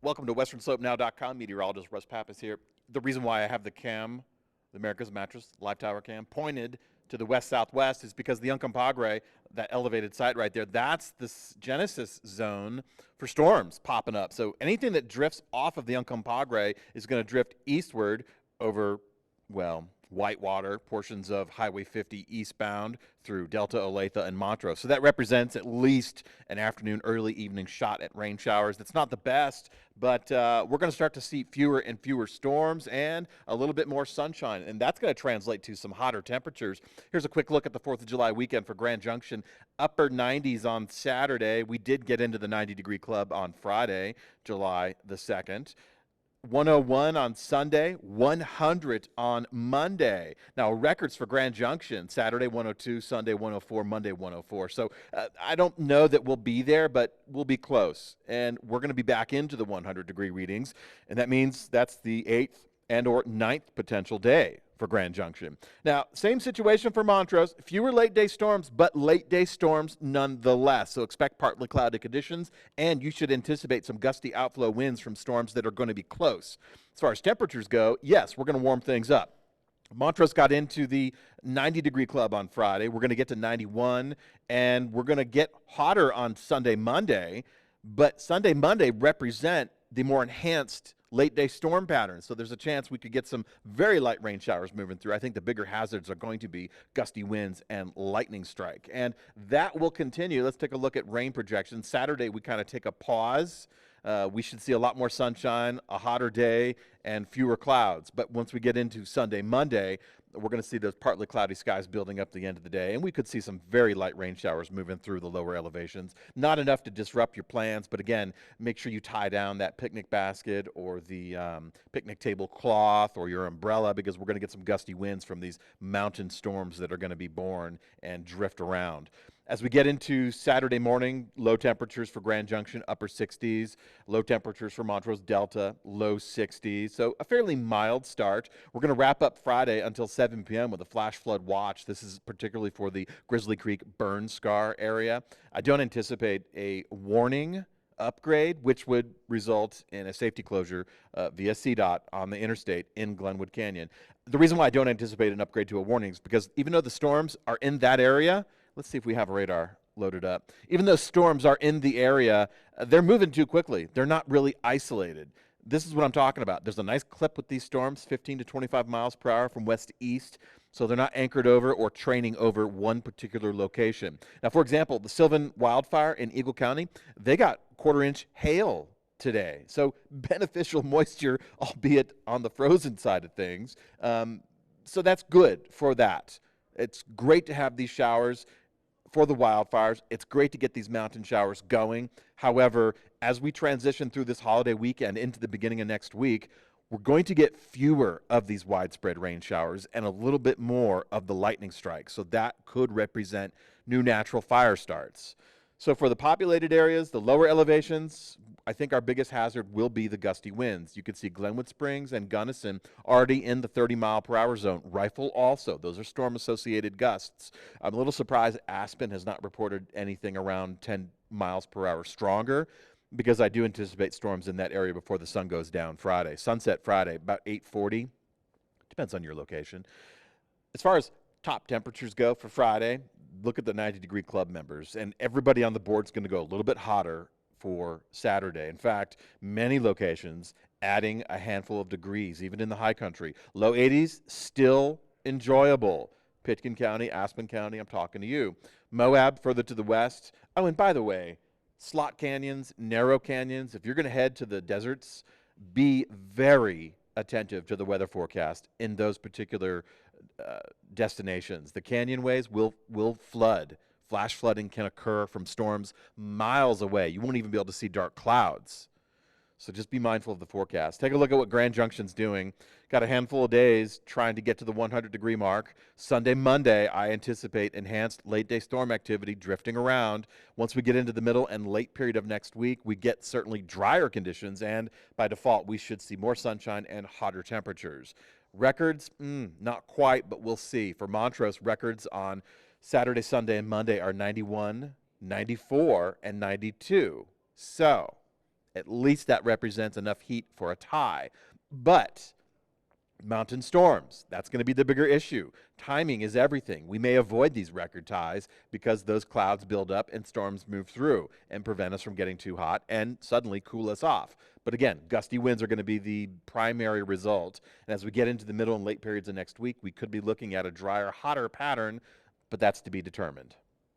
Welcome to WesternSlopeNow.com. Meteorologist Russ Pappas here. The reason why I have the cam, the America's Mattress Live Tower cam, pointed to the west-southwest is because the Uncompahgre, that elevated site right there, that's the genesis zone for storms popping up. So anything that drifts off of the Uncompahgre is going to drift eastward over, well, Whitewater, portions of Highway 50 eastbound through Delta, Olathe, and Montrose. So that represents at least an afternoon, early evening shot at rain showers. That's not the best, but we're going to start to see fewer and fewer storms and a little bit more sunshine, and that's going to translate to some hotter temperatures. Here's a quick look at the 4th of July weekend for Grand Junction. Upper 90s on Saturday. We did get into the 90-degree club on Friday, July the 2nd. 101 on Sunday, 100 on Monday. Now, records for Grand Junction, Saturday 102, Sunday 104, Monday 104. So I don't know that we'll be there, but we'll be close. And we're going to be back into the 100-degree readings, and that means that's the 8th and or 9th potential day for Grand Junction. Now, same situation for Montrose. Fewer late-day storms, but late-day storms nonetheless. So expect partly cloudy conditions, and you should anticipate some gusty outflow winds from storms that are going to be close. As far as temperatures go, yes, we're going to warm things up. Montrose got into the 90-degree club on Friday. We're going to get to 91, and we're going to get hotter on Sunday, Monday. But Sunday, Monday represent the more enhanced late-day storm patterns. So there's a chance we could get some very light rain showers moving through. I think the bigger hazards are going to be gusty winds and lightning strike. And that will continue. Let's take a look at rain projections. Saturday, we kind of take a pause. We should see a lot more sunshine, a hotter day, and fewer clouds. But once we get into Sunday, Monday, we're going to see those partly cloudy skies building up the end of the day, and we could see some very light rain showers moving through the lower elevations. Not enough to disrupt your plans, but again, make sure you tie down that picnic basket or the picnic table cloth or your umbrella, because we're going to get some gusty winds from these mountain storms that are going to be born and drift around. As we get into Saturday morning, low temperatures for Grand Junction, upper 60s. Low temperatures for Montrose Delta, low 60s. So a fairly mild start. We're going to wrap up Friday until 7 p.m. with a flash flood watch. This is particularly for the Grizzly Creek burn scar area. I don't anticipate a warning upgrade, which would result in a safety closure via CDOT on the interstate in Glenwood Canyon. The reason why I don't anticipate an upgrade to a warning is because even though the storms are in that area, let's see if we have a radar loaded up. Even though storms are in the area, they're moving too quickly. They're not really isolated. This is what I'm talking about. There's a nice clip with these storms, 15 to 25 miles per hour from west to east. So they're not anchored over or training over one particular location. Now, for example, the Sylvan wildfire in Eagle County, they got quarter-inch hail today. So beneficial moisture, albeit on the frozen side of things. So that's good for that. It's great to have these showers for the wildfires. It's great to get these mountain showers going. However, as we transition through this holiday weekend into the beginning of next week, we're going to get fewer of these widespread rain showers and a little bit more of the lightning strikes. So that could represent new natural fire starts. So for the populated areas, the lower elevations, I think our biggest hazard will be the gusty winds. You can see Glenwood Springs and Gunnison already in the 30-mile-per-hour zone. Rifle also. Those are storm-associated gusts. I'm a little surprised Aspen has not reported anything around 10 miles per hour stronger, because I do anticipate storms in that area before the sun goes down Friday. Sunset Friday, about 8:40. Depends on your location. As far as top temperatures go for Friday, look at the 90-degree club members, and everybody on the board's going to go a little bit hotter for Saturday. In fact, many locations adding a handful of degrees, even in the high country. Low 80s, still enjoyable. Pitkin County, Aspen County, I'm talking to you. Moab, further to the west. Oh, and by the way, slot canyons, narrow canyons, if you're going to head to the deserts, be very attentive to the weather forecast in those particular destinations. The canyonways will flood. Flash flooding can occur from storms miles away. You won't even be able to see dark clouds. So just be mindful of the forecast. Take a look at what Grand Junction's doing. Got a handful of days trying to get to the 100-degree mark. Sunday, Monday, I anticipate enhanced late-day storm activity drifting around. Once we get into the middle and late period of next week, we get certainly drier conditions, and by default, we should see more sunshine and hotter temperatures. Records, not quite, but we'll see. For Montrose, records on Saturday, Sunday, and Monday are 91, 94, and 92. So At least that represents enough heat for a tie. But mountain storms, that's going to be the bigger issue. Timing is everything. We may avoid these record ties because those clouds build up and storms move through and prevent us from getting too hot and suddenly cool us off. But again, gusty winds are going to be the primary result. And as we get into the middle and late periods of next week, we could be looking at a drier, hotter pattern, but that's to be determined.